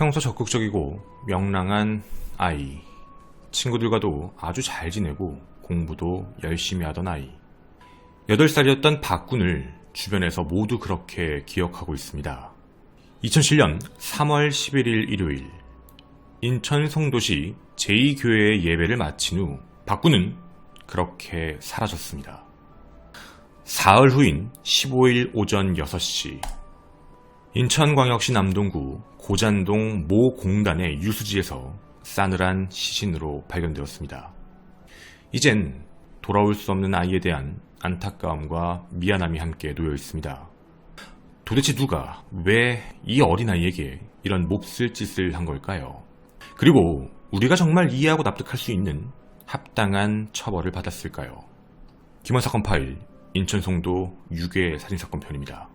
평소 적극적이고 명랑한 아이. 친구들과도 아주 잘 지내고 공부도 열심히 하던 아이. 8살이었던 박군을 주변에서 모두 그렇게 기억하고 있습니다. 2007년 3월 11일 일요일, 인천 송도시 제2교회의 예배를 마친 후 박군은 그렇게 사라졌습니다. 사흘 후인 15일 오전 6시, 인천광역시 남동구 고잔동 모 공단의 유수지에서 싸늘한 시신으로 발견되었습니다. 이젠 돌아올 수 없는 아이에 대한 안타까움과 미안함이 함께 놓여 있습니다. 도대체 누가 왜 이 어린아이에게 이런 몹쓸 짓을 한 걸까요? 그리고 우리가 정말 이해하고 납득할 수 있는 합당한 처벌을 받았을까요? 김원사건 파일, 인천 송도 유괴 살인사건 편입니다.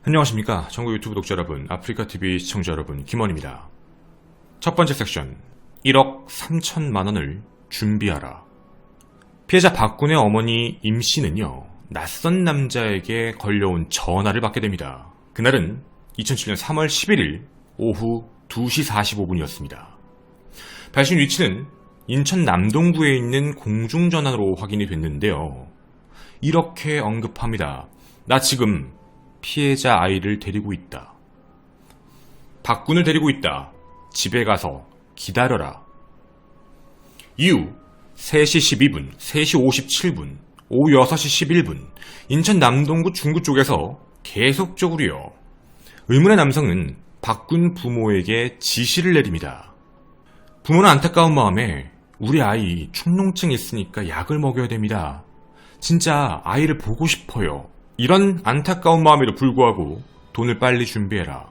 안녕하십니까. 전국 유튜브 독자 여러분, 아프리카TV 시청자 여러분, 김원입니다. 첫 번째 섹션, 1억 3천만원을 준비하라. 피해자 박군의 어머니 임씨는요, 낯선 남자에게 걸려온 전화를 받게 됩니다. 그날은 2007년 3월 11일 오후 2시 45분이었습니다. 발신 위치는 인천 남동구에 있는 공중전화로 확인이 됐는데요. 이렇게 언급합니다. 나 지금 피해자 아이를 데리고 있다. 박군을 데리고 있다. 집에 가서 기다려라. 이후 3시 12분, 3시 57분, 오후 6시 11분 인천 남동구 중구 쪽에서 계속적으로요. 의문의 남성은 박군 부모에게 지시를 내립니다. 부모는 안타까운 마음에 우리 아이 축농증 있으니까 약을 먹여야 됩니다. 진짜 아이를 보고 싶어요. 이런 안타까운 마음에도 불구하고 돈을 빨리 준비해라.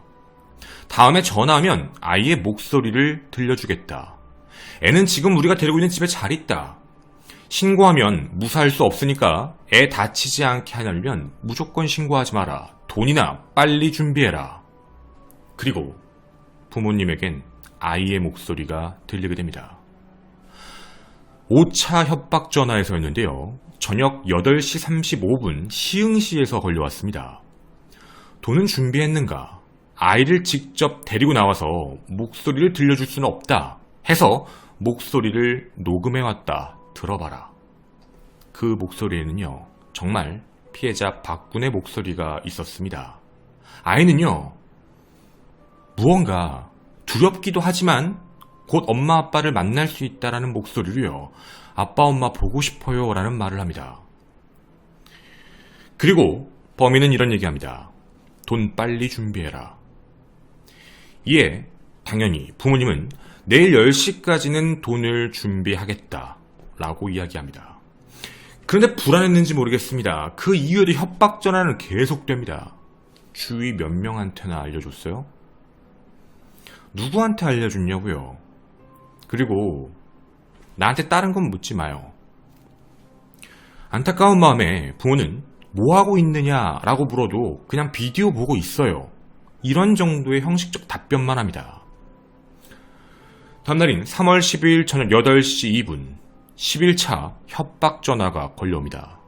다음에 전화하면 아이의 목소리를 들려주겠다. 애는 지금 우리가 데리고 있는 집에 잘 있다. 신고하면 무사할 수 없으니까 애 다치지 않게 하려면 무조건 신고하지 마라. 돈이나 빨리 준비해라. 그리고 부모님에겐 아이의 목소리가 들리게 됩니다. 5차 협박 전화에서였는데요. 저녁 8시 35분 시흥시에서 걸려왔습니다. 돈은 준비했는가? 아이를 직접 데리고 나와서 목소리를 들려줄 수는 없다 해서 목소리를 녹음해왔다. 들어봐라. 그 목소리에는요, 정말 피해자 박군의 목소리가 있었습니다. 아이는요, 무언가 두렵기도 하지만 곧 엄마 아빠를 만날 수 있다라는 목소리로요, 아빠 엄마 보고 싶어요 라는 말을 합니다. 그리고 범인은 이런 얘기합니다. 돈 빨리 준비해라. 이에 당연히 부모님은 내일 10시까지는 돈을 준비하겠다 라고 이야기합니다. 그런데 불안했는지 모르겠습니다. 그 이후에도 협박 전화는 계속됩니다. 주위 몇 명한테나 알려줬어요? 누구한테 알려줬냐고요? 그리고 나한테 다른 건 묻지 마요. 안타까운 마음에 부모는 뭐 하고 있느냐라고 물어도 그냥 비디오 보고 있어요. 이런 정도의 형식적 답변만 합니다. 다음날인 3월 12일 저녁 8시 2분 11차 협박 전화가 걸려옵니다.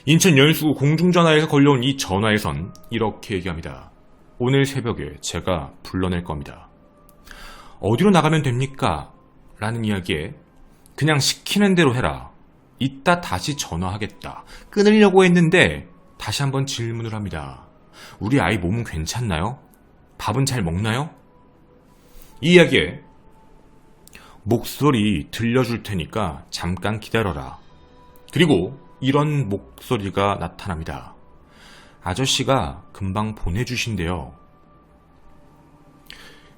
인천 연수구 공중전화에서 걸려온 이 전화에선 이렇게 얘기합니다. 오늘 새벽에 제가 불러낼 겁니다. 어디로 나가면 됩니까? 라는 이야기에 그냥 시키는 대로 해라. 이따 다시 전화하겠다. 끊으려고 했는데 다시 한번 질문을 합니다. 우리 아이 몸은 괜찮나요? 밥은 잘 먹나요? 이 이야기에 목소리 들려줄 테니까 잠깐 기다려라. 그리고 이런 목소리가 나타납니다. 아저씨가 금방 보내주신대요.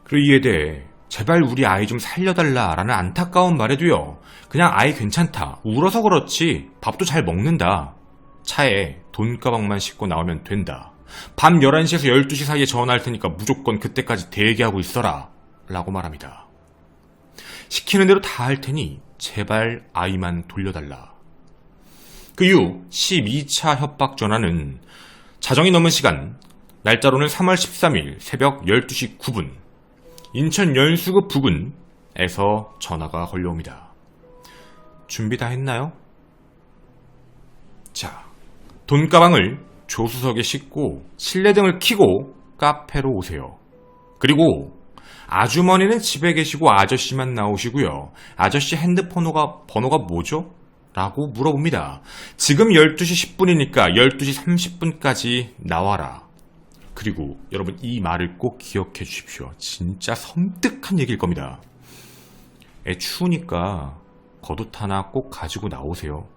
그리고 이에 대해 제발 우리 아이 좀 살려달라 라는 안타까운 말에도요, 그냥 아이 괜찮다. 울어서 그렇지 밥도 잘 먹는다. 차에 돈가방만 싣고 나오면 된다. 밤 11시에서 12시 사이에 전화할 테니까 무조건 그때까지 대기하고 있어라 라고 말합니다. 시키는 대로 다 할 테니 제발 아이만 돌려달라. 그 이후 12차 협박 전화는 자정이 넘은 시간, 날짜로는 3월 13일 새벽 12시 9분 인천 연수구 부근에서 전화가 걸려옵니다. 준비 다 했나요? 자, 돈가방을 조수석에 싣고 실내등을 켜고 카페로 오세요. 그리고 아주머니는 집에 계시고 아저씨만 나오시고요. 아저씨 번호가 뭐죠? 라고 물어봅니다. 지금 12시 10분이니까 12시 30분까지 나와라. 그리고 여러분 이 말을 꼭 기억해 주십시오. 진짜 섬뜩한 얘기일 겁니다. 애 추우니까 겉옷 하나 꼭 가지고 나오세요.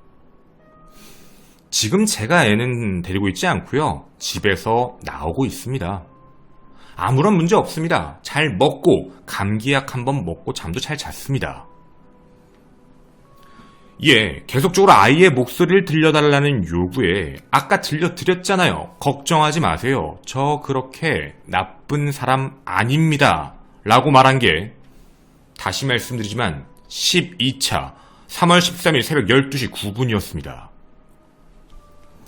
지금 제가 애는 데리고 있지 않고요. 집에서 나오고 있습니다. 아무런 문제 없습니다. 잘 먹고 감기약 한번 먹고 잠도 잘 잤습니다. 예, 계속적으로 아이의 목소리를 들려달라는 요구에 아까 들려드렸잖아요. 걱정하지 마세요. 저 그렇게 나쁜 사람 아닙니다. 라고 말한 게 다시 말씀드리지만 12차 3월 13일 새벽 12시 9분이었습니다.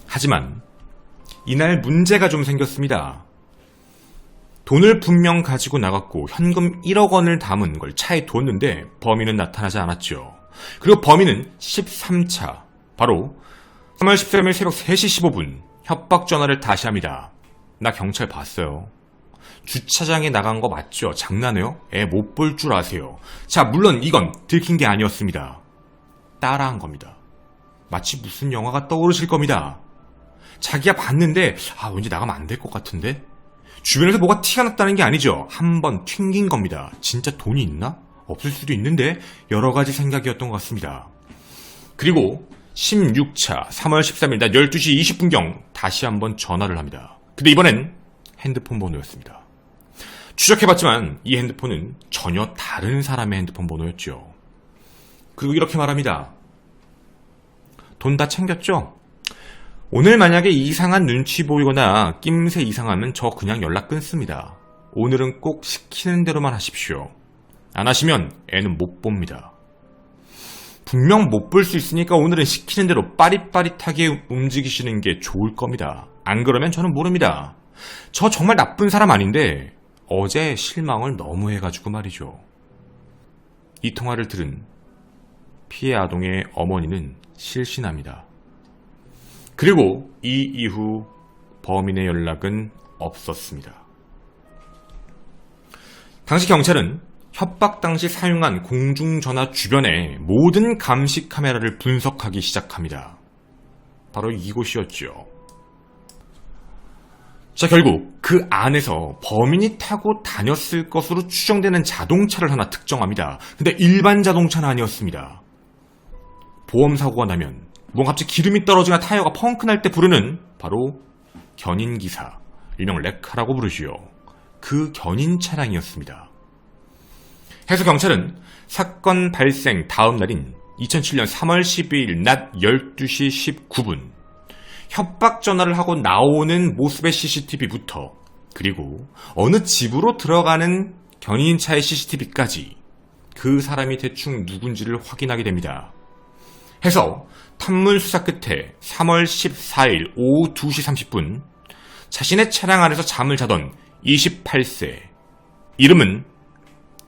하지만 이날 문제가 좀 생겼습니다. 돈을 분명 가지고 나갔고 현금 1억 원을 담은 걸 차에 뒀는데 범인은 나타나지 않았죠. 그리고 범인은 13차 바로 3월 13일 새벽 3시 15분 협박 전화를 다시 합니다. 나 경찰 봤어요. 주차장에 나간 거 맞죠? 장난해요? 애 못 볼 줄 아세요. 자, 물론 이건 들킨 게 아니었습니다. 따라한 겁니다. 마치 무슨 영화가 떠오르실 겁니다. 자기가 봤는데 왠지 나가면 안 될 것 같은데? 주변에서 뭐가 티가 났다는 게 아니죠. 한번 튕긴 겁니다. 진짜 돈이 있나? 없을 수도 있는데 여러 가지 생각이었던 것 같습니다. 그리고 16차 3월 13일 낮 12시 20분경 다시 한번 전화를 합니다. 근데 이번엔 핸드폰 번호였습니다. 추적해봤지만 이 핸드폰은 전혀 다른 사람의 핸드폰 번호였죠. 그리고 이렇게 말합니다. 돈 다 챙겼죠? 오늘 만약에 이상한 눈치 보이거나 낌새 이상하면 저 그냥 연락 끊습니다. 오늘은 꼭 시키는 대로만 하십시오. 안 하시면 애는 못 봅니다. 분명 못 볼 수 있으니까 오늘은 시키는 대로 빠릿빠릿하게 움직이시는 게 좋을 겁니다. 안 그러면 저는 모릅니다. 저 정말 나쁜 사람 아닌데 어제 실망을 너무 해가지고 말이죠. 이 통화를 들은 피해 아동의 어머니는 실신합니다. 그리고 이 이후 범인의 연락은 없었습니다. 당시 경찰은 협박 당시 사용한 공중전화 주변의 모든 감시 카메라를 분석하기 시작합니다. 바로 이곳이었죠. 자, 결국 그 안에서 범인이 타고 다녔을 것으로 추정되는 자동차를 하나 특정합니다. 근데 일반 자동차는 아니었습니다. 보험사고가 나면 뭔가 갑자기 기름이 떨어지거나 타이어가 펑크 날 때 부르는 바로 견인기사, 일명 레카라고 부르지요. 그 견인 차량이었습니다. 해서 경찰은 사건 발생 다음 날인 2007년 3월 12일 낮 12시 19분 협박 전화를 하고 나오는 모습의 CCTV부터 그리고 어느 집으로 들어가는 견인차의 CCTV까지 그 사람이 대충 누군지를 확인하게 됩니다. 해서 탐문 수사 끝에 3월 14일 오후 2시 30분 자신의 차량 안에서 잠을 자던 28세 이름은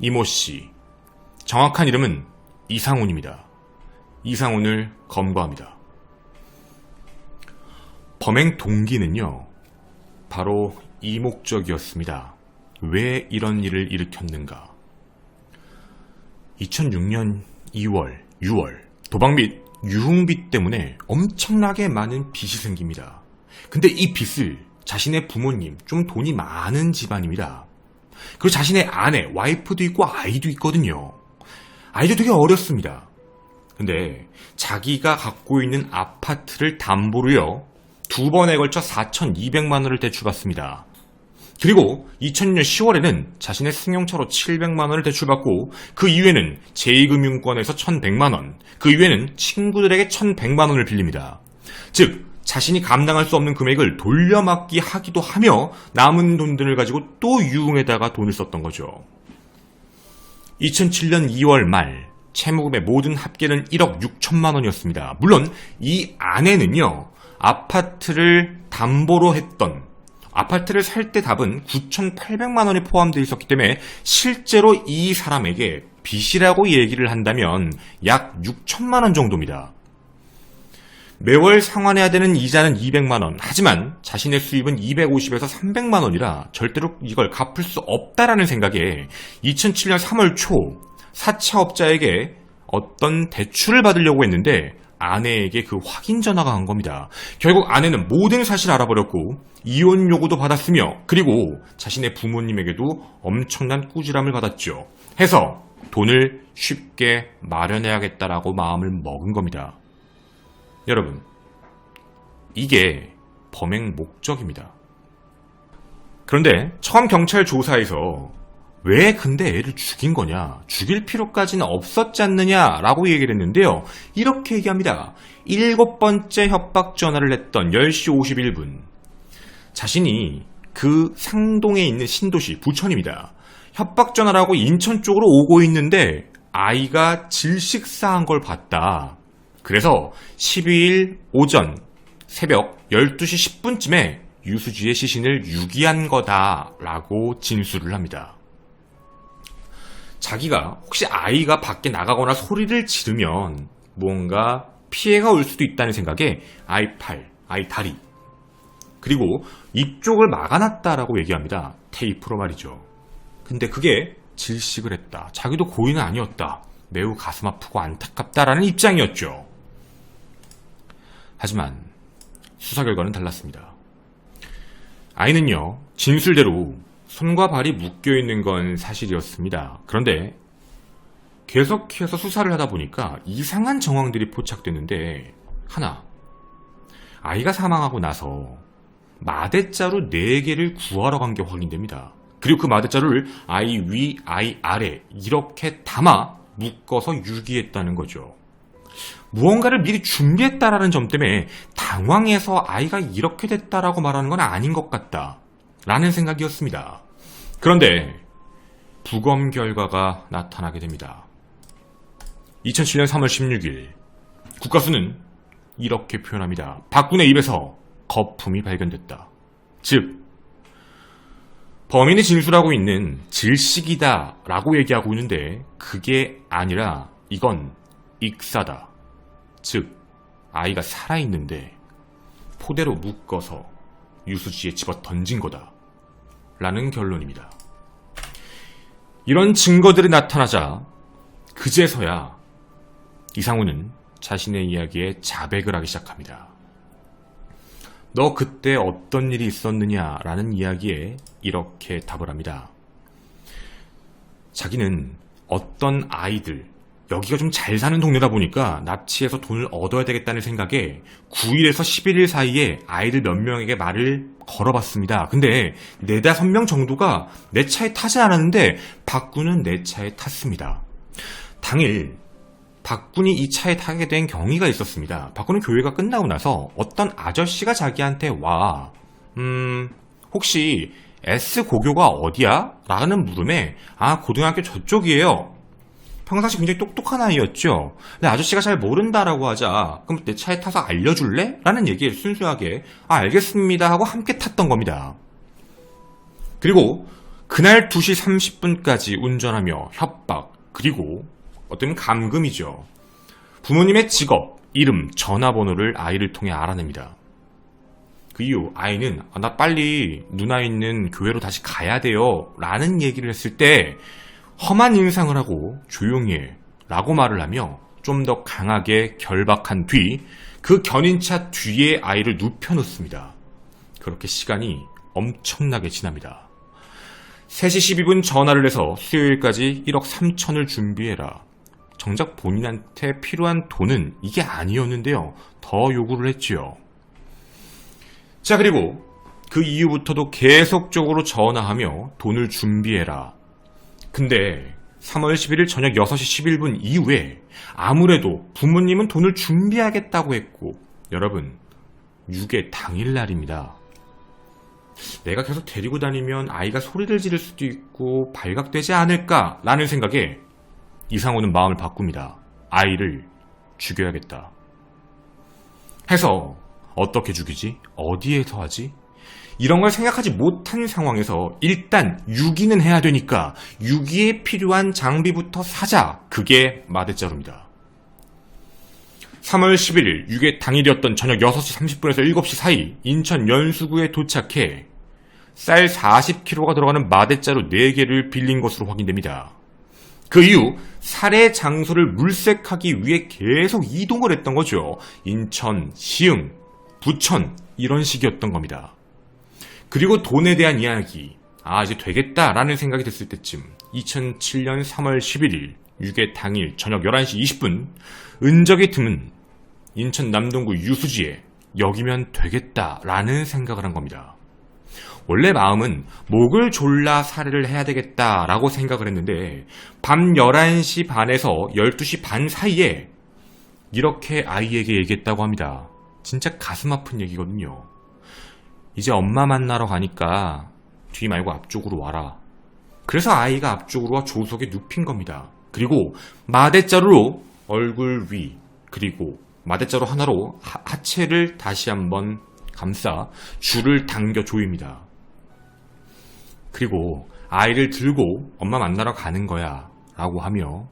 이모씨, 정확한 이름은 이상훈입니다. 이상훈을 검거합니다. 범행 동기는요, 바로 이 목적이었습니다. 왜 이런 일을 일으켰는가? 2006년 2월, 6월 도박 및 유흥빚 때문에 엄청나게 많은 빚이 생깁니다. 근데 이 빚을 자신의 부모님, 좀 돈이 많은 집안입니다. 그리고 자신의 아내, 와이프도 있고 아이도 있거든요. 아이도 되게 어렸습니다. 근데 자기가 갖고 있는 아파트를 담보로요, 2번에 걸쳐 4,200만 원을 대출받습니다. 그리고 2000년 10월에는 자신의 승용차로 700만 원을 대출받고 그 이후에는 제2금융권에서 1,100만 원, 그 이후에는 친구들에게 1,100만 원을 빌립니다. 즉 자신이 감당할 수 없는 금액을 돌려막기 하기도 하며 남은 돈들을 가지고 또 유흥에다가 돈을 썼던 거죠. 2007년 2월 말 채무금의 모든 합계는 1억 6천만 원이었습니다. 물론 이 안에는요, 아파트를 담보로 했던, 아파트를 살 때 답은 9,800만 원이 포함되어 있었기 때문에 실제로 이 사람에게 빚이라고 얘기를 한다면 약 6천만 원 정도입니다. 매월 상환해야 되는 이자는 200만원. 하지만 자신의 수입은 250에서 300만원이라 절대로 이걸 갚을 수 없다라는 생각에 2007년 3월 초 사채업자에게 어떤 대출을 받으려고 했는데 아내에게 그 확인 전화가 간 겁니다. 결국 아내는 모든 사실을 알아버렸고 이혼 요구도 받았으며 그리고 자신의 부모님에게도 엄청난 꾸지람을 받았죠. 해서 돈을 쉽게 마련해야겠다라고 마음을 먹은 겁니다. 여러분, 이게 범행 목적입니다. 그런데 처음 경찰 조사에서 왜 근데 애를 죽인 거냐, 죽일 필요까지는 없었지 않느냐라고 얘기를 했는데요. 이렇게 얘기합니다. 7번째 협박 전화를 했던 10시 51분. 자신이 그 상동에 있는 신도시 부천입니다. 협박 전화를 하고 인천 쪽으로 오고 있는데 아이가 질식사한 걸 봤다. 그래서 12일 오전 새벽 12시 10분쯤에 유수지의 시신을 유기한 거다라고 진술을 합니다. 자기가 혹시 아이가 밖에 나가거나 소리를 지르면 무언가 피해가 올 수도 있다는 생각에 아이 팔, 아이 다리, 그리고 입쪽을 막아놨다라고 얘기합니다. 테이프로 말이죠. 근데 그게 질식을 했다. 자기도 고의는 아니었다. 매우 가슴 아프고 안타깝다라는 입장이었죠. 하지만 수사 결과는 달랐습니다. 아이는요, 진술대로 손과 발이 묶여있는 건 사실이었습니다. 그런데 계속해서 수사를 하다 보니까 이상한 정황들이 포착됐는데, 하나, 아이가 사망하고 나서 마대자루 4개를 구하러 간 게 확인됩니다. 그리고 그 마대자루를 아이 위, 아이 아래 이렇게 담아 묶어서 유기했다는 거죠. 무언가를 미리 준비했다라는 점 때문에 당황해서 아이가 이렇게 됐다라고 말하는 건 아닌 것 같다 라는 생각이었습니다. 그런데 부검 결과가 나타나게 됩니다. 2007년 3월 16일 국가수는 이렇게 표현합니다. 박군의 입에서 거품이 발견됐다. 즉, 범인이 진술하고 있는 질식이다 라고 얘기하고 있는데 그게 아니라 이건 익사다. 즉, 아이가 살아있는데 포대로 묶어서 유수지에 집어 던진 거다 라는 결론입니다. 이런 증거들이 나타나자 그제서야 이상우는 자신의 이야기에 자백을 하기 시작합니다. 너 그때 어떤 일이 있었느냐라는 이야기에 이렇게 답을 합니다. 자기는 어떤 아이들, 여기가 좀 잘 사는 동네다 보니까 납치해서 돈을 얻어야 되겠다는 생각에 9일에서 11일 사이에 아이들 몇 명에게 말을 걸어봤습니다. 근데 4-5명 정도가 내 차에 타지 않았는데 박군은 내 차에 탔습니다. 당일 박군이 이 차에 타게 된 경위가 있었습니다. 박군은 교회가 끝나고 나서 어떤 아저씨가 자기한테 와, 혹시 S고교가 어디야? 라는 물음에 고등학교 저쪽이에요. 평상시 굉장히 똑똑한 아이였죠. 근데 아저씨가 잘 모른다라고 하자 그럼 내 차에 타서 알려줄래? 라는 얘기를 순수하게 알겠습니다 하고 함께 탔던 겁니다. 그리고 그날 2시 30분까지 운전하며 협박, 그리고 어떤 감금이죠. 부모님의 직업, 이름, 전화번호를 아이를 통해 알아냅니다. 그 이후 아이는 나 빨리 누나 있는 교회로 다시 가야 돼요 라는 얘기를 했을 때 험한 인상을 하고 조용히 해 라고 말을 하며 좀 더 강하게 결박한 뒤 그 견인차 뒤에 아이를 눕혀놓습니다. 그렇게 시간이 엄청나게 지납니다. 3시 12분 전화를 해서 수요일까지 1억 3천을 준비해라. 정작 본인한테 필요한 돈은 이게 아니었는데요. 더 요구를 했지요. 자, 그리고 그 이후부터도 계속적으로 전화하며 돈을 준비해라. 근데 3월 11일 저녁 6시 11분 이후에 아무래도 부모님은 돈을 준비하겠다고 했고, 여러분, 6의 당일날입니다. 내가 계속 데리고 다니면 아이가 소리를 지를 수도 있고 발각되지 않을까라는 생각에 이상우는 마음을 바꿉니다. 아이를 죽여야겠다 해서 어떻게 죽이지? 어디에서 하지? 이런 걸 생각하지 못한 상황에서 일단 유기는 해야 되니까 유기에 필요한 장비부터 사자. 그게 마대자루입니다. 3월 11일 유괴 당일이었던 저녁 6시 30분에서 7시 사이 인천 연수구에 도착해 쌀 40kg가 들어가는 마대자루 4개를 빌린 것으로 확인됩니다. 그 이후 살해 장소를 물색하기 위해 계속 이동을 했던 거죠. 인천, 시흥, 부천 이런 식이었던 겁니다. 그리고 돈에 대한 이야기, 이제 되겠다라는 생각이 됐을 때쯤 2007년 3월 11일 유괴 당일 저녁 11시 20분 은적이 드문 인천 남동구 유수지에 여기면 되겠다라는 생각을 한 겁니다. 원래 마음은 목을 졸라 살해를 해야 되겠다라고 생각을 했는데 밤 11시 반에서 12시 반 사이에 이렇게 아이에게 얘기했다고 합니다. 진짜 가슴 아픈 얘기거든요. 이제 엄마 만나러 가니까 뒤 말고 앞쪽으로 와라. 그래서 아이가 앞쪽으로 와 조석에 눕힌 겁니다. 그리고 마대자루로 얼굴 위 그리고 마대자루 하나로 하체를 다시 한번 감싸 줄을 당겨 조입니다. 그리고 아이를 들고 엄마 만나러 가는 거야 라고 하며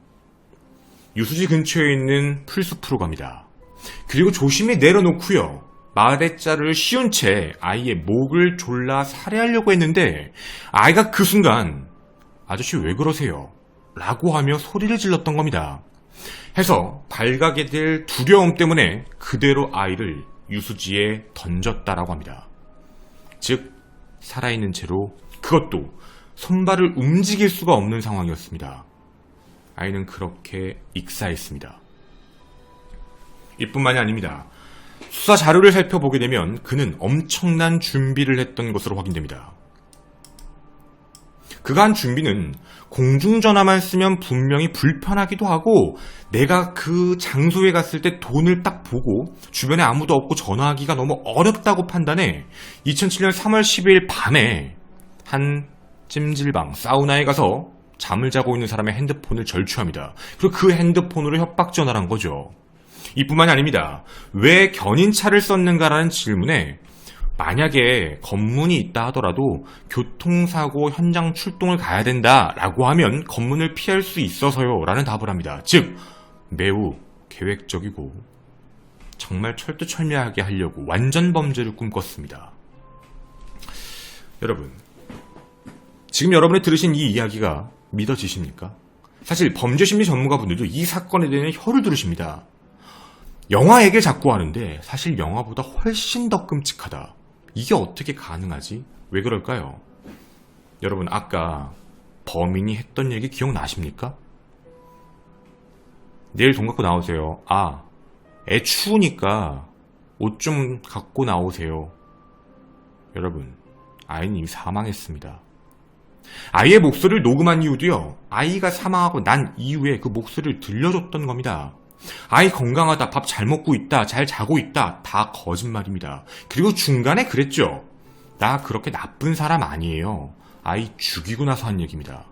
유수지 근처에 있는 풀숲으로 갑니다. 그리고 조심히 내려놓고요. 마대자루를 씌운 채 아이의 목을 졸라 살해하려고 했는데 아이가 그 순간 아저씨 왜 그러세요? 라고 하며 소리를 질렀던 겁니다. 해서 발각이 될 두려움 때문에 그대로 아이를 유수지에 던졌다라고 합니다. 즉 살아있는 채로 그것도 손발을 움직일 수가 없는 상황이었습니다. 아이는 그렇게 익사했습니다. 이뿐만이 아닙니다. 수사 자료를 살펴보게 되면 그는 엄청난 준비를 했던 것으로 확인됩니다. 그가 한 준비는 공중전화만 쓰면 분명히 불편하기도 하고 내가 그 장소에 갔을 때 돈을 딱 보고 주변에 아무도 없고 전화하기가 너무 어렵다고 판단해 2007년 3월 12일 밤에 한 찜질방 사우나에 가서 잠을 자고 있는 사람의 핸드폰을 절취합니다. 그리고 그 핸드폰으로 협박 전화를 한 거죠. 이뿐만이 아닙니다. 왜 견인차를 썼는가라는 질문에 만약에 검문이 있다 하더라도 교통사고 현장 출동을 가야 된다라고 하면 검문을 피할 수 있어서요 라는 답을 합니다. 즉 매우 계획적이고 정말 철두철미하게 하려고 완전 범죄를 꿈꿨습니다. 여러분, 지금 여러분이 들으신 이 이야기가 믿어지십니까? 사실 범죄심리 전문가분들도 이 사건에 대해 혀를 두르십니다. 영화 얘기를 자꾸 하는데 사실 영화보다 훨씬 더 끔찍하다. 이게 어떻게 가능하지? 왜 그럴까요? 여러분 아까 범인이 했던 얘기 기억나십니까? 내일 돈 갖고 나오세요. 애 추우니까 옷 좀 갖고 나오세요. 여러분, 아이는 이미 사망했습니다. 아이의 목소리를 녹음한 이유도요. 아이가 사망하고 난 이후에 그 목소리를 들려줬던 겁니다. 아이 건강하다, 밥 잘 먹고 있다, 잘 자고 있다, 다 거짓말입니다. 그리고 중간에 그랬죠. 나 그렇게 나쁜 사람 아니에요. 아이 죽이고 나서 한 얘기입니다.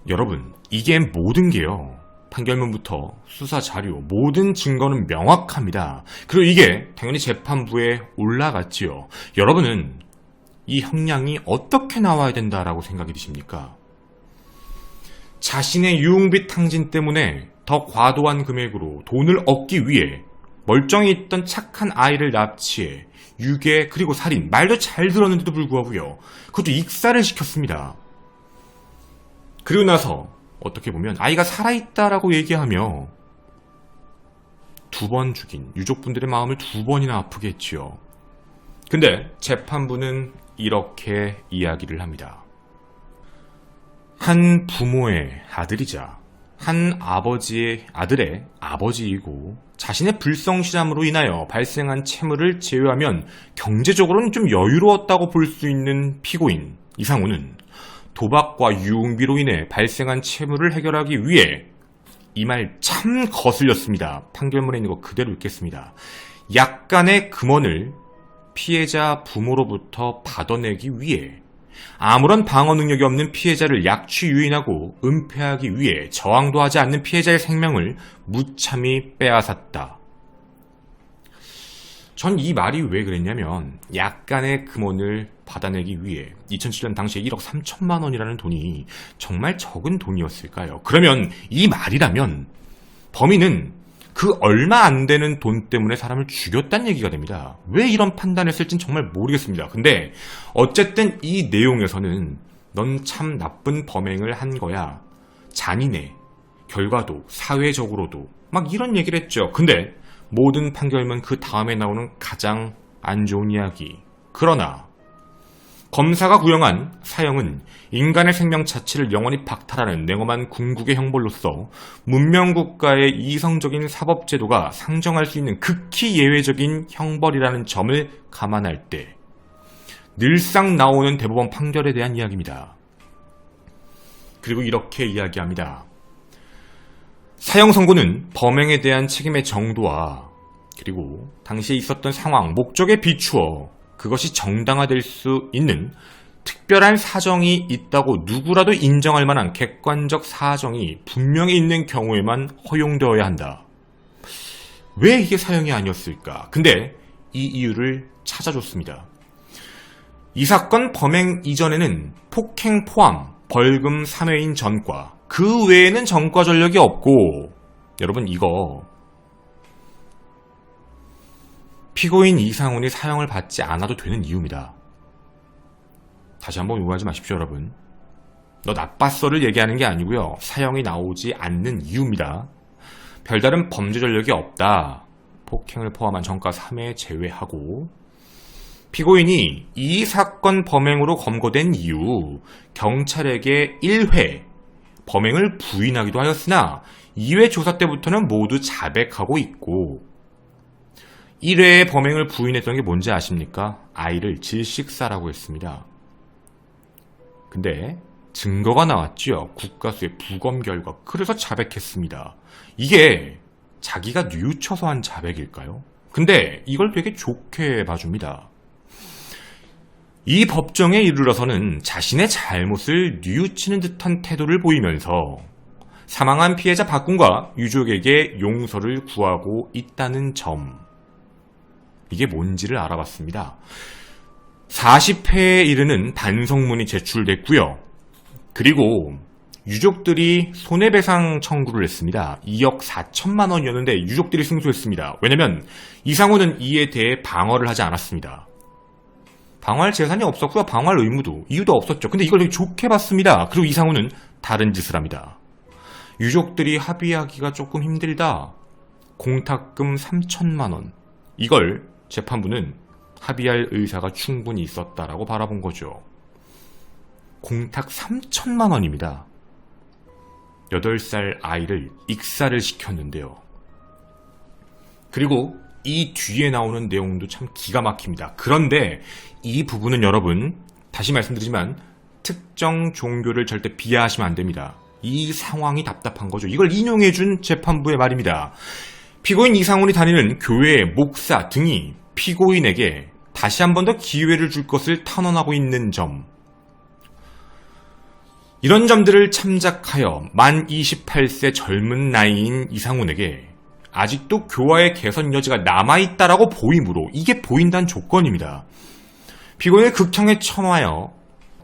여러분, 이게 모든 게요. 판결문부터 수사 자료, 모든 증거는 명확합니다. 그리고 이게 당연히 재판부에 올라갔지요. 여러분은 이 형량이 어떻게 나와야 된다라고 생각이 드십니까? 자신의 유흥비 탕진 때문에 더 과도한 금액으로 돈을 얻기 위해 멀쩡히 있던 착한 아이를 납치해 유괴 그리고 살인, 말도 잘 들었는데도 불구하고요. 그것도 익사를 시켰습니다. 그리고 나서 어떻게 보면 아이가 살아있다라고 얘기하며 2번 죽인 유족분들의 마음을 2번이나 아프게 했지요. 근데 재판부는 이렇게 이야기를 합니다. 한 부모의 아들이자 한 아버지의 아들의 아버지이고 자신의 불성실함으로 인하여 발생한 채무를 제외하면 경제적으로는 좀 여유로웠다고 볼 수 있는 피고인 이상우는 도박과 유흥비로 인해 발생한 채무를 해결하기 위해 이 말 참 거슬렸습니다. 판결문에 있는 거 그대로 읽겠습니다. 약간의 금원을 피해자 부모로부터 받아내기 위해 아무런 방어 능력이 없는 피해자를 약취 유인하고 은폐하기 위해 저항도 하지 않는 피해자의 생명을 무참히 빼앗았다. 전 이 말이 왜 그랬냐면 약간의 금원을 받아내기 위해 2007년 당시에 1억 3천만 원이라는 돈이 정말 적은 돈이었을까요? 그러면 이 말이라면 범인은 그 얼마 안 되는 돈 때문에 사람을 죽였다는 얘기가 됩니다. 왜 이런 판단을 했을진 정말 모르겠습니다. 근데 어쨌든 이 내용에서는 넌 참 나쁜 범행을 한 거야. 잔인해. 결과도 사회적으로도 막 이런 얘기를 했죠. 근데 모든 판결문 그 다음에 나오는 가장 안 좋은 이야기. 그러나 검사가 구형한 사형은 인간의 생명 자체를 영원히 박탈하는 냉엄한 궁극의 형벌로서 문명국가의 이성적인 사법제도가 상정할 수 있는 극히 예외적인 형벌이라는 점을 감안할 때 늘상 나오는 대법원 판결에 대한 이야기입니다. 그리고 이렇게 이야기합니다. 사형 선고는 범행에 대한 책임의 정도와 그리고 당시에 있었던 상황, 목적에 비추어 그것이 정당화될 수 있는 특별한 사정이 있다고 누구라도 인정할 만한 객관적 사정이 분명히 있는 경우에만 허용되어야 한다. 왜 이게 사형이 아니었을까? 근데 이 이유를 찾아줬습니다. 이 사건 범행 이전에는 폭행 포함 벌금 3회인 전과, 그 외에는 전과 전력이 없고, 여러분 이거 피고인 이상훈이 사형을 받지 않아도 되는 이유입니다. 다시 한번 오해하지 마십시오, 여러분. 너 나빴어를 얘기하는 게 아니고요. 사형이 나오지 않는 이유입니다. 별다른 범죄 전력이 없다. 폭행을 포함한 전과 3회 제외하고, 피고인이 이 사건 범행으로 검거된 이후 경찰에게 1회 범행을 부인하기도 하였으나 2회 조사 때부터는 모두 자백하고 있고, 1회의 범행을 부인했던 게 뭔지 아십니까? 아이를 질식사라고 했습니다. 근데 증거가 나왔지요. 국가수의 부검 결과. 그래서 자백했습니다. 이게 자기가 뉘우쳐서 한 자백일까요? 근데 이걸 되게 좋게 봐줍니다. 이 법정에 이르러서는 자신의 잘못을 뉘우치는 듯한 태도를 보이면서 사망한 피해자 박군과 유족에게 용서를 구하고 있다는 점, 이게 뭔지를 알아봤습니다. 40회에 이르는 반성문이 제출됐고요. 그리고 유족들이 손해배상 청구를 했습니다. 2억 4천만 원이었는데 유족들이 승소했습니다. 왜냐면 이상훈은 이에 대해 방어를 하지 않았습니다. 방어할 재산이 없었고요. 방어할 이유도 없었죠. 근데 이걸 되게 좋게 봤습니다. 그리고 이상훈은 다른 짓을 합니다. 유족들이 합의하기가 조금 힘들다. 공탁금 3천만 원. 이걸 재판부는 합의할 의사가 충분히 있었다라고 바라본 거죠. 공탁 3천만 원입니다. 8살 아이를 익사를 시켰는데요. 그리고 이 뒤에 나오는 내용도 참 기가 막힙니다. 그런데 이 부분은 여러분, 다시 말씀드리지만 특정 종교를 절대 비하하시면 안 됩니다. 이 상황이 답답한 거죠. 이걸 인용해준 재판부의 말입니다. 피고인 이상훈이 다니는 교회, 목사 등이 피고인에게 다시 한 번 더 기회를 줄 것을 탄원하고 있는 점, 이런 점들을 참작하여 만 28세 젊은 나이인 이상훈에게 아직도 교화의 개선 여지가 남아있다라고 보이므로, 이게 보인다는 조건입니다. 피고인을 극형에 처하여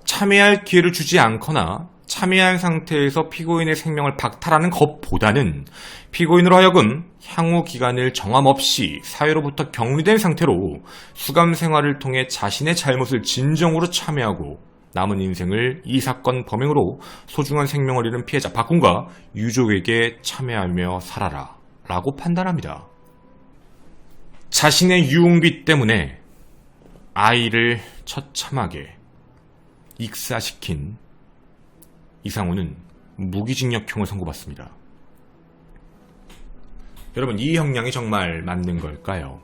참여할 기회를 주지 않거나 참여한 상태에서 피고인의 생명을 박탈하는 것보다는 피고인으로 하여금 향후 기간을 정함 없이 사회로부터 격리된 상태로 수감 생활을 통해 자신의 잘못을 진정으로 참여하고 남은 인생을 이 사건 범행으로 소중한 생명을 잃은 피해자 박군과 유족에게 참여하며 살아라 라고 판단합니다. 자신의 유흥비 때문에 아이를 처참하게 익사시킨 이상훈은 무기징역형을 선고받습니다. 여러분, 이 형량이 정말 맞는 걸까요?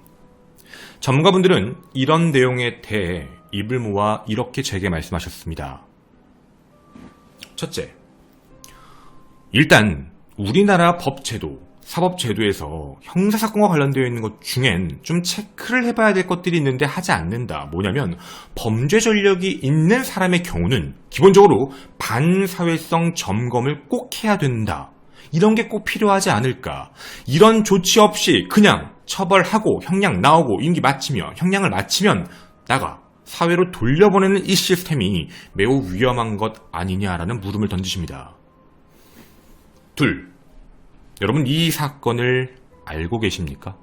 전문가분들은 이런 내용에 대해 입을 모아 이렇게 제게 말씀하셨습니다. 첫째, 일단 우리나라 법제도, 사법제도에서 형사사건과 관련되어 있는 것 중엔 좀 체크를 해봐야 될 것들이 있는데 하지 않는다. 뭐냐면 범죄 전력이 있는 사람의 경우는 기본적으로 반사회성 점검을 꼭 해야 된다. 이런 게 꼭 필요하지 않을까. 이런 조치 없이 그냥 처벌하고 형량 나오고 임기 마치며 형량을 마치면 나가 사회로 돌려보내는 이 시스템이 매우 위험한 것 아니냐라는 물음을 던지십니다. 둘, 여러분 이 사건을 알고 계십니까?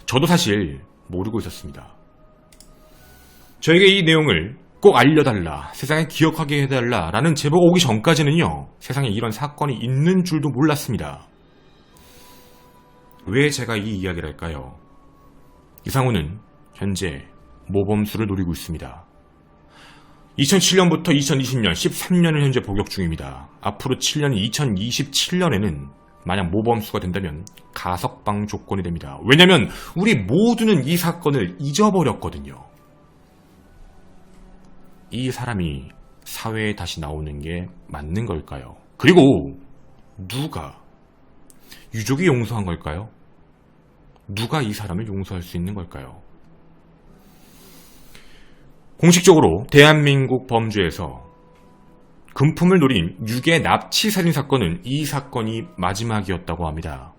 저도 사실 모르고 있었습니다. 저에게 이 내용을 꼭 알려달라, 세상에 기억하게 해달라 라는 제보가 오기 전까지는요, 세상에 이런 사건이 있는 줄도 몰랐습니다. 왜 제가 이 이야기를 할까요? 이상우는 현재 모범수를 노리고 있습니다. 2007년부터 2020년 13년을 현재 복역 중입니다. 앞으로 7년인 2027년에는 만약 모범수가 된다면 가석방 조건이 됩니다. 왜냐면 우리 모두는 이 사건을 잊어버렸거든요. 이 사람이 사회에 다시 나오는 게 맞는 걸까요? 그리고 누가? 유족이 용서한 걸까요? 누가 이 사람을 용서할 수 있는 걸까요? 공식적으로 대한민국 범죄에서 금품을 노린 유괴 납치 살인 사건은 이 사건이 마지막이었다고 합니다.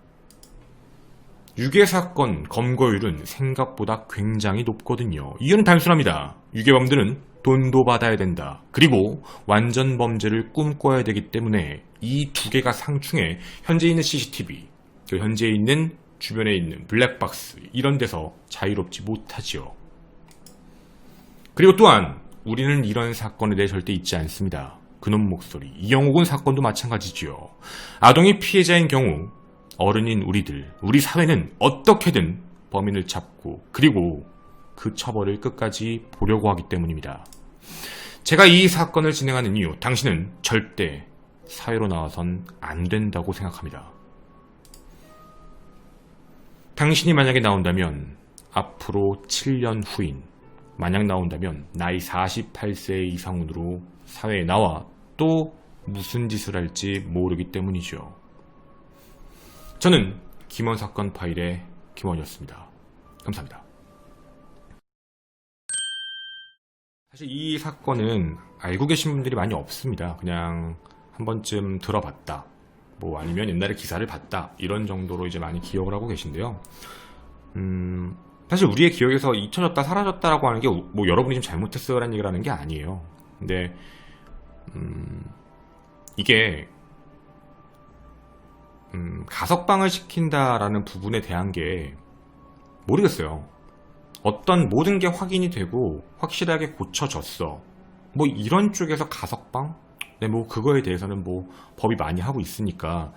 유괴 사건 검거율은 생각보다 굉장히 높거든요. 이유는 단순합니다. 유괴범들은 돈도 받아야 된다. 그리고 완전 범죄를 꿈꿔야 되기 때문에 이 두 개가 상충해 현재 있는 CCTV, 현재 있는 주변에 있는 블랙박스 이런 데서 자유롭지 못하지요. 그리고 또한 우리는 이런 사건에 대해 절대 잊지 않습니다. 그놈 목소리, 이영옥은 사건도 마찬가지지요. 아동이 피해자인 경우 어른인 우리들, 우리 사회는 어떻게든 범인을 잡고 그리고 그 처벌을 끝까지 보려고 하기 때문입니다. 제가 이 사건을 진행하는 이유, 당신은 절대 사회로 나와선 안 된다고 생각합니다. 당신이 만약에 나온다면 앞으로 7년 후인, 만약 나온다면 나이 48세 이상으로 사회에 나와 또 무슨 짓을 할지 모르기 때문이죠. 저는 김원 사건 파일의 김원이었습니다. 감사합니다. 사실 이 사건은 알고 계신 분들이 많이 없습니다. 그냥 한 번쯤 들어봤다, 뭐 아니면 옛날에 기사를 봤다, 이런 정도로 이제 많이 기억을 하고 계신데요. 사실 우리의 기억에서 잊혀졌다 사라졌다라고 하는 게 뭐 여러분이 좀 잘못했어요 라는 얘기를 하는 게 아니에요. 근데 이게 가석방을 시킨다라는 부분에 대한 게 모르겠어요. 어떤 모든 게 확인이 되고 확실하게 고쳐졌어, 뭐 이런 쪽에서 가석방? 네, 뭐 그거에 대해서는 뭐 법이 많이 하고 있으니까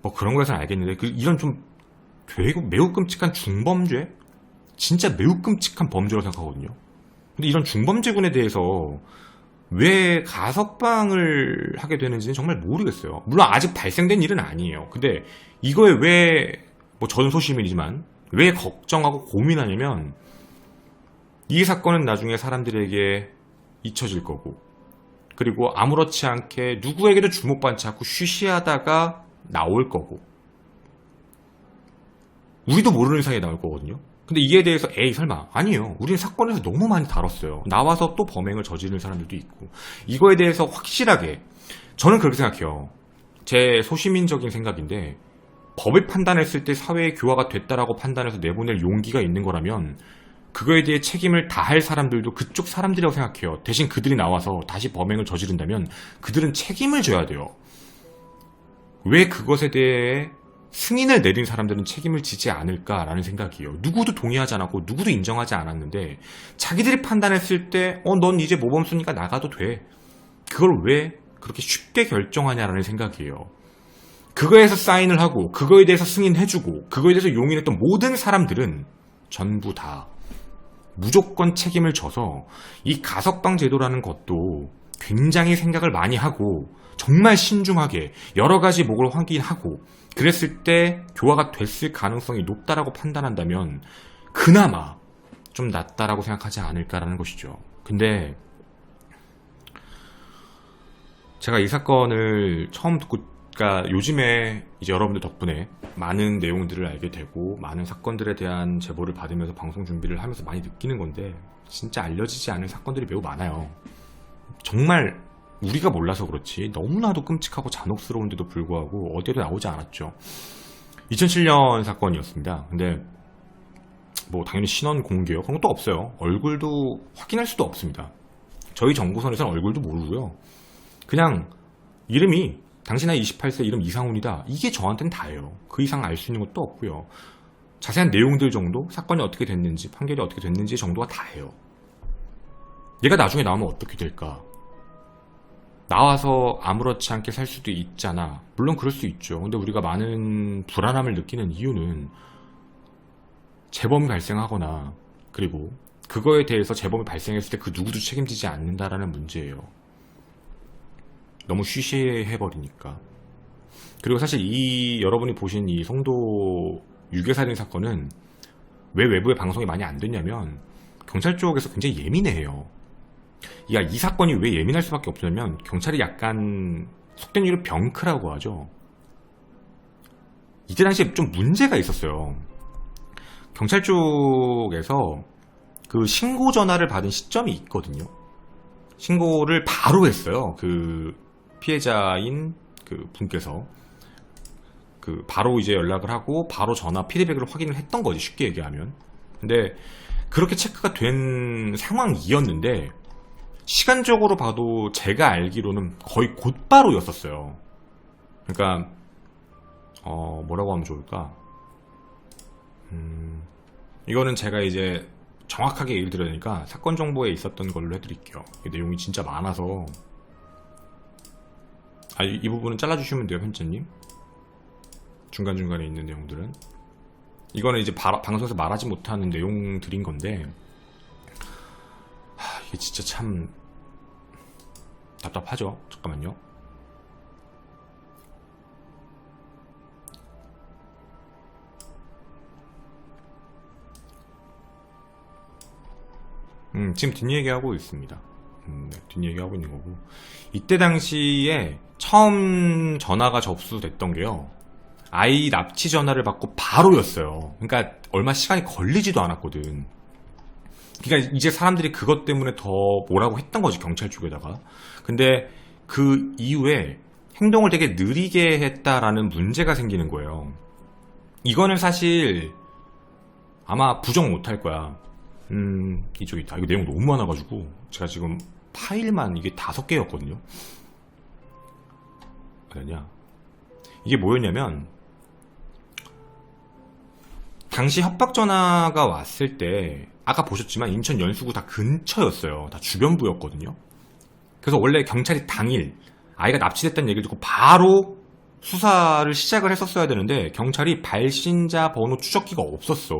뭐 그런 거에서는 알겠는데, 이런 좀 매우 끔찍한 중범죄? 진짜 매우 끔찍한 범죄라고 생각하거든요. 근데 이런 중범죄군에 대해서 왜 가석방을 하게 되는지는 정말 모르겠어요. 물론 아직 발생된 일은 아니에요. 근데 이거에 왜, 뭐 저는 소시민이지만 왜 걱정하고 고민하냐면, 이 사건은 나중에 사람들에게 잊혀질 거고, 그리고 아무렇지 않게 누구에게도 주목받지 않고 쉬쉬하다가 나올 거고, 우리도 모르는 사이에 나올 거거든요. 근데 이에 대해서 에이 설마, 아니에요. 우리는 사건에서 너무 많이 다뤘어요. 나와서 또 범행을 저지르는 사람들도 있고, 이거에 대해서 확실하게, 저는 그렇게 생각해요. 제 소시민적인 생각인데, 법을 판단했을 때 사회의 교화가 됐다라고 판단해서 내보낼 용기가 있는 거라면 그거에 대해 책임을 다할 사람들도 그쪽 사람들이라고 생각해요. 대신 그들이 나와서 다시 범행을 저지른다면 그들은 책임을 져야 돼요. 왜 그것에 대해 승인을 내린 사람들은 책임을 지지 않을까라는 생각이에요. 누구도 동의하지 않았고 누구도 인정하지 않았는데 자기들이 판단했을 때 넌 이제 모범수니까 나가도 돼, 그걸 왜 그렇게 쉽게 결정하냐라는 생각이에요. 그거에서 사인을 하고 그거에 대해서 승인해주고 그거에 대해서 용인했던 모든 사람들은 전부 다 무조건 책임을 져서 이 가석방 제도라는 것도 굉장히 생각을 많이 하고 정말 신중하게 여러 가지 목을 확인하고 그랬을 때 교화가 됐을 가능성이 높다라고 판단한다면 그나마 좀 낫다라고 생각하지 않을까라는 것이죠. 근데 제가 이 사건을 처음 듣고, 그러니까 요즘에 이제 여러분들 덕분에 많은 내용들을 알게 되고 많은 사건들에 대한 제보를 받으면서 방송 준비를 하면서 많이 느끼는 건데, 진짜 알려지지 않은 사건들이 매우 많아요. 정말 우리가 몰라서 그렇지 너무나도 끔찍하고 잔혹스러운데도 불구하고 어디에도 나오지 않았죠. 2007년 사건이었습니다. 근데 뭐 당연히 신원 공개요 그런 것도 없어요. 얼굴도 확인할 수도 없습니다. 저희 정보선에서는 얼굴도 모르고요. 그냥 이름이 당신 나이 28세 이름 이상훈이다. 이게 저한테는 다예요. 그 이상 알 수 있는 것도 없고요. 자세한 내용들 정도, 사건이 어떻게 됐는지, 판결이 어떻게 됐는지 정도가 다예요. 얘가 나중에 나오면 어떻게 될까? 나와서 아무렇지 않게 살 수도 있잖아. 물론 그럴 수 있죠. 근데 우리가 많은 불안함을 느끼는 이유는 재범이 발생하거나, 그리고 그거에 대해서 재범이 발생했을 때 그 누구도 책임지지 않는다라는 문제예요. 너무 쉬쉬해버리니까. 그리고 사실 여러분이 보신 이 성도 유괴살인 사건은 왜 외부에 방송이 많이 안 됐냐면 경찰 쪽에서 굉장히 예민해요. 이 사건이 왜 예민할 수밖에 없냐면 경찰이 약간 속된 이유로 병크라고 하죠. 이때 당시에 좀 문제가 있었어요. 경찰 쪽에서 그 신고 전화를 받은 시점이 있거든요. 신고를 바로 했어요. 그 피해자인 그 분께서 바로 이제 연락을 하고 바로 전화 피드백을 확인을 했던 거지, 쉽게 얘기하면. 근데 그렇게 체크가 된 상황이었는데 시간적으로 봐도 제가 알기로는 거의 곧바로였었어요. 그러니까 뭐라고 하면 좋을까? 이거는 제가 이제 정확하게 얘기를 드려야 되니까 사건 정보에 있었던 걸로 해드릴게요. 내용이 진짜 많아서. 이 부분은 잘라주시면 돼요, 편집님. 중간중간에 있는 내용들은. 이거는 이제 방송에서 말하지 못하는 내용들인 건데, 이게 진짜 참 답답하죠. 잠깐만요. 지금 뒷얘기하고 있습니다. 네, 뒷얘기하고 있는 거고. 이때 당시에 처음 전화가 접수됐던 게요, 아이 납치 전화를 받고 바로였어요. 그러니까 얼마 시간이 걸리지도 않았거든. 그러니까 이제 사람들이 그것 때문에 더 뭐라고 했던 거지, 경찰 쪽에다가. 근데 그 이후에 행동을 되게 느리게 했다라는 문제가 생기는 거예요. 이거는 사실 아마 부정 못할 거야. 이쪽에 있다. 이거 내용 너무 많아가지고 제가 지금 파일만 이게 5개였거든요. 뭐냐, 이게 뭐였냐면, 당시 협박 전화가 왔을 때 아까 보셨지만 인천 연수구 다 근처였어요. 다 주변부였거든요. 그래서 원래 경찰이 당일 아이가 납치됐다는 얘기를 듣고 바로 수사를 시작을 했었어야 되는데 경찰이 발신자 번호 추적기가 없었어.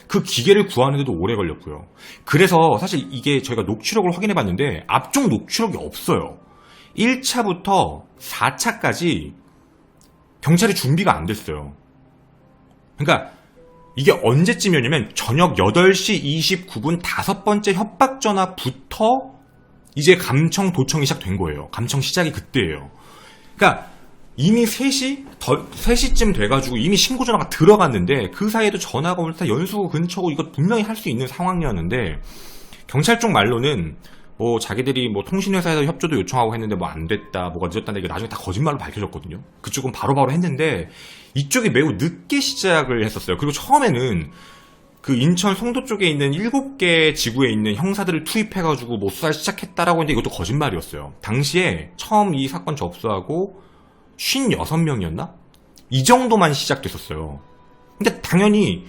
그 기계를 구하는데도 오래 걸렸고요. 그래서 사실 이게 저희가 녹취록을 확인해 봤는데 앞쪽 녹취록이 없어요. 1차부터 4차까지 경찰이 준비가 안 됐어요. 그러니까 이게 언제쯤이었냐면 저녁 8시 29분 5번째 협박 전화부터 이제 감청 도청이 시작된 거예요. 감청 시작이 그때예요. 그러니까 이미 3시쯤 돼가지고 이미 신고 전화가 들어갔는데 그 사이에도 전화가 올 때 연수구 근처고 이거 분명히 할 수 있는 상황이었는데, 경찰 쪽 말로는 뭐 자기들이 뭐 통신회사에서 협조도 요청하고 했는데 뭐 안 됐다, 뭐가 늦었다는 게 나중에 다 거짓말로 밝혀졌거든요. 그쪽은 바로바로 했는데 이쪽이 매우 늦게 시작을 했었어요. 그리고 처음에는 그 인천 송도 쪽에 있는 7개 지구에 있는 형사들을 투입해가지고 뭐 수사를 시작했다라고 했는데 이것도 거짓말이었어요. 당시에 처음 이 사건 접수하고 56명이었나? 이 정도만 시작됐었어요. 근데 당연히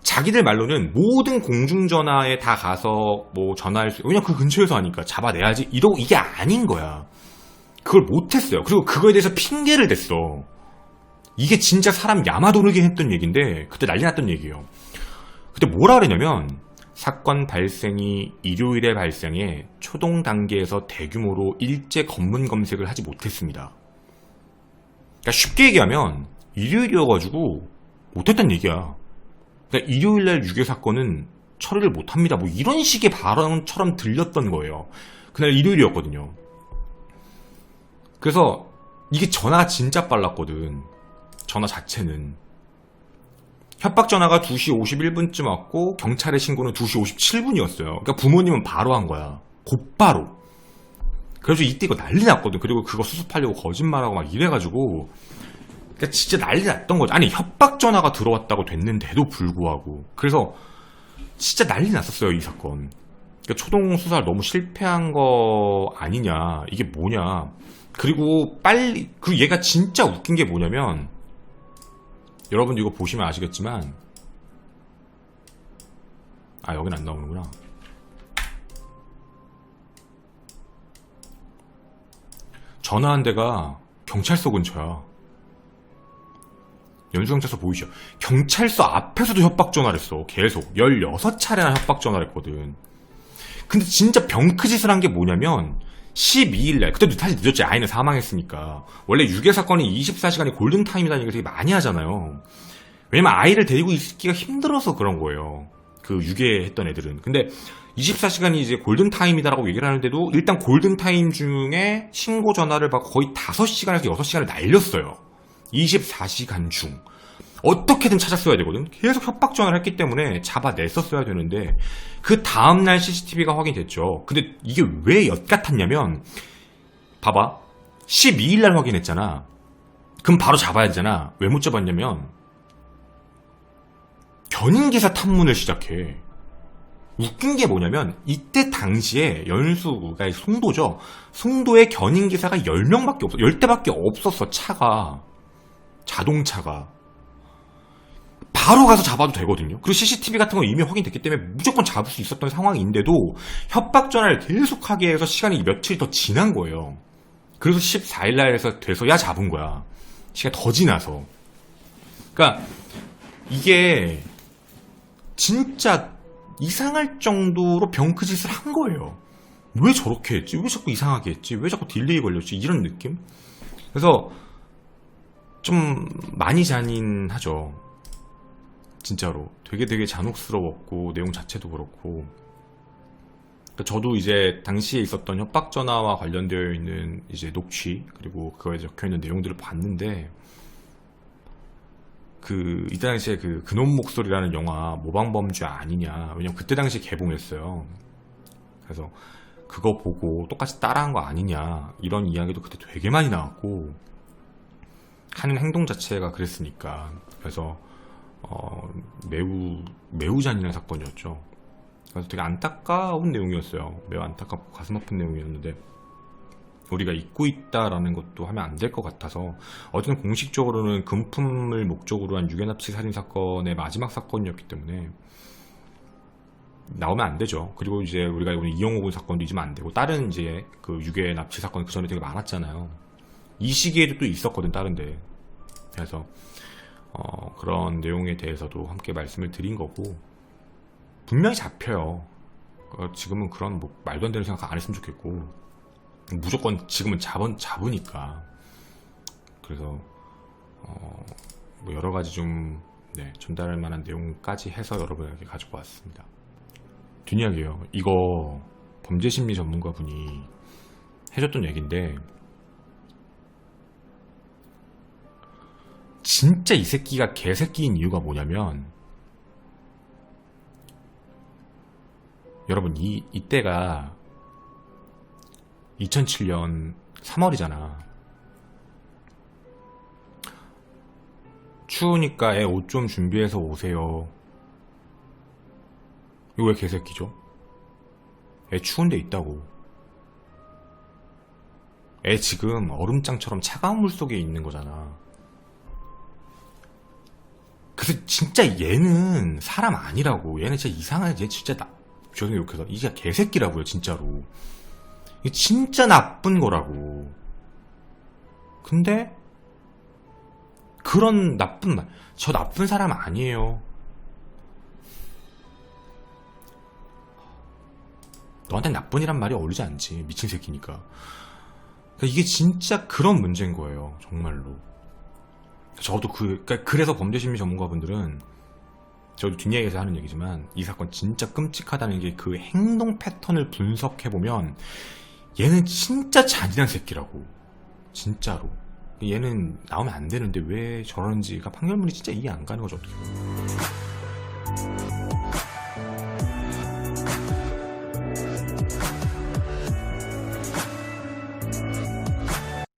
자기들 말로는 모든 공중전화에 다 가서 뭐 전화할 수, 왜냐면 그 근처에서 하니까 잡아내야지, 이러고 이게 아닌 거야. 그걸 못했어요. 그리고 그거에 대해서 핑계를 댔어. 이게 진짜 사람 야마도르게 했던 얘기인데 그때 난리 났던 얘기예요. 그때 뭐라 그랬냐면, 사건 발생이 일요일에 발생해 초동 단계에서 대규모로 일제 검문 검색을 하지 못했습니다. 그러니까 쉽게 얘기하면 일요일이어가지고 못했단 얘기야. 그러니까 일요일날 유괴 사건은 처리를 못합니다, 뭐 이런 식의 발언처럼 들렸던 거예요. 그날 일요일이었거든요. 그래서 이게 전화가 진짜 빨랐거든. 전화 자체는. 협박 전화가 2시 51분쯤 왔고 경찰에 신고는 2시 57분이었어요. 그러니까 부모님은 바로 한 거야. 곧바로. 그래서 이때 이거 난리 났거든. 그리고 그거 수습하려고 거짓말하고 막 이래가지고, 그러니까 진짜 난리 났던 거죠. 아니, 협박 전화가 들어왔다고 됐는데도 불구하고. 그래서 진짜 난리 났었어요, 이 사건. 그러니까 초동 수사를 너무 실패한 거 아니냐, 이게 뭐냐. 그리고 빨리, 그리고 얘가 진짜 웃긴 게 뭐냐면, 여러분도 이거 보시면 아시겠지만, 아, 여긴 안 나오는구나. 전화한 데가 경찰서 근처야. 연수경찰서 보이죠? 경찰서 앞에서도 협박 전화를 했어. 계속 16차례나 협박 전화를 했거든. 근데 진짜 병크짓을 한 게 뭐냐면 12일날, 그때도 사실 늦었지. 아이는 사망했으니까. 원래 유괴 사건이 24시간이 골든타임이라는 얘기를 되게 많이 하잖아요. 왜냐면 아이를 데리고 있기가 힘들어서 그런 거예요. 그 유괴했던 애들은. 근데 24시간이 이제 골든타임이다라고 얘기를 하는데도 일단 골든타임 중에 신고 전화를 받고 거의 5시간에서 6시간을 날렸어요. 24시간 중. 어떻게든 찾았어야 되거든. 계속 협박 전화를 했기 때문에 잡아냈었어야 되는데 그 다음날 CCTV가 확인됐죠. 근데 이게 왜 엿같았냐면 봐봐. 12일날 확인했잖아. 그럼 바로 잡아야 되잖아. 왜 못 잡았냐면 견인기사 탐문을 시작해. 웃긴 게 뭐냐면 이때 당시에 연수가 송도죠. 송도에 견인기사가 10명밖에 없어. 10대밖에 없었어. 차가. 자동차가. 바로 가서 잡아도 되거든요. 그리고 CCTV 같은 거 이미 확인됐기 때문에 무조건 잡을 수 있었던 상황인데도 협박 전화를 계속하게 해서 시간이 며칠 더 지난 거예요. 그래서 14일날 해서 돼서야 잡은 거야. 시간이 더 지나서. 그러니까 이게 진짜 이상할 정도로 병크짓을 한 거예요. 왜 저렇게 했지? 왜 자꾸 이상하게 했지? 왜 자꾸 딜레이 걸렸지? 이런 느낌? 그래서 좀 많이 잔인하죠. 진짜로. 되게 잔혹스러웠고 내용 자체도 그렇고. 그러니까 저도 이제 당시에 있었던 협박 전화와 관련되어 있는 이제 녹취 그리고 그거에 적혀 있는 내용들을 봤는데 이 당시에 그놈 목소리라는 영화 모방범죄 아니냐. 왜냐면 그때 당시에 개봉했어요. 그래서 그거 보고 똑같이 따라한 거 아니냐. 이런 이야기도 그때 되게 많이 나왔고 하는 행동 자체가 그랬으니까. 그래서 매우 잔인한 사건이었죠. 그래서 되게 안타까운 내용이었어요. 매우 안타깝고 가슴 아픈 내용이었는데 우리가 잊고 있다라는 것도 하면 안 될 것 같아서 어쨌든 공식적으로는 금품을 목적으로 한 유괴납치 살인 사건의 마지막 사건이었기 때문에 나오면 안 되죠. 그리고 이제 우리가 이번에 이영호 군 사건도 잊으면 안 되고 다른 이제 그 유괴납치 사건 그 전에 되게 많았잖아요. 이 시기에도 또 있었거든 다른데. 그래서 그런 내용에 대해서도 함께 말씀을 드린 거고 분명히 잡혀요. 지금은 그런 뭐 말도 안 되는 생각 안 했으면 좋겠고 무조건 지금은 잡으니까. 그래서 뭐 여러 가지 좀 전달할 만한 내용까지 해서 여러분에게 가지고 왔습니다. 뒷이야기예요. 이거 범죄심리 전문가분이 해줬던 얘기인데 진짜 이 새끼가 개새끼인 이유가 뭐냐면 여러분 이때가 2007년 3월이잖아. 추우니까 애 옷 좀 준비해서 오세요. 이거 왜 개새끼죠? 애 추운 데 있다고. 애 지금 얼음장처럼 차가운 물 속에 있는 거잖아. 그래서 진짜 얘는 사람 아니라고. 얘는 진짜 이상해. 얘 진짜 죄송해요. 욕해서 이게 개새끼라고요. 진짜로. 이게 진짜 나쁜 거라고. 근데 그런 나쁜 말, 저 나쁜 사람 아니에요. 너한테 나쁜이란 말이 어울리지 않지. 미친 새끼니까. 그러니까 이게 진짜 그런 문제인 거예요. 정말로. 저도 그러니까 그래서 범죄심리 전문가분들은 저도 뒷이야기에서 하는 얘기지만 이 사건 진짜 끔찍하다는 게 그 행동 패턴을 분석해보면 얘는 진짜 잔인한 새끼라고. 진짜로. 얘는 나오면 안 되는데 왜 저러는지가 판결문이 진짜 이해 안 가는 거죠. 어떻게 보면.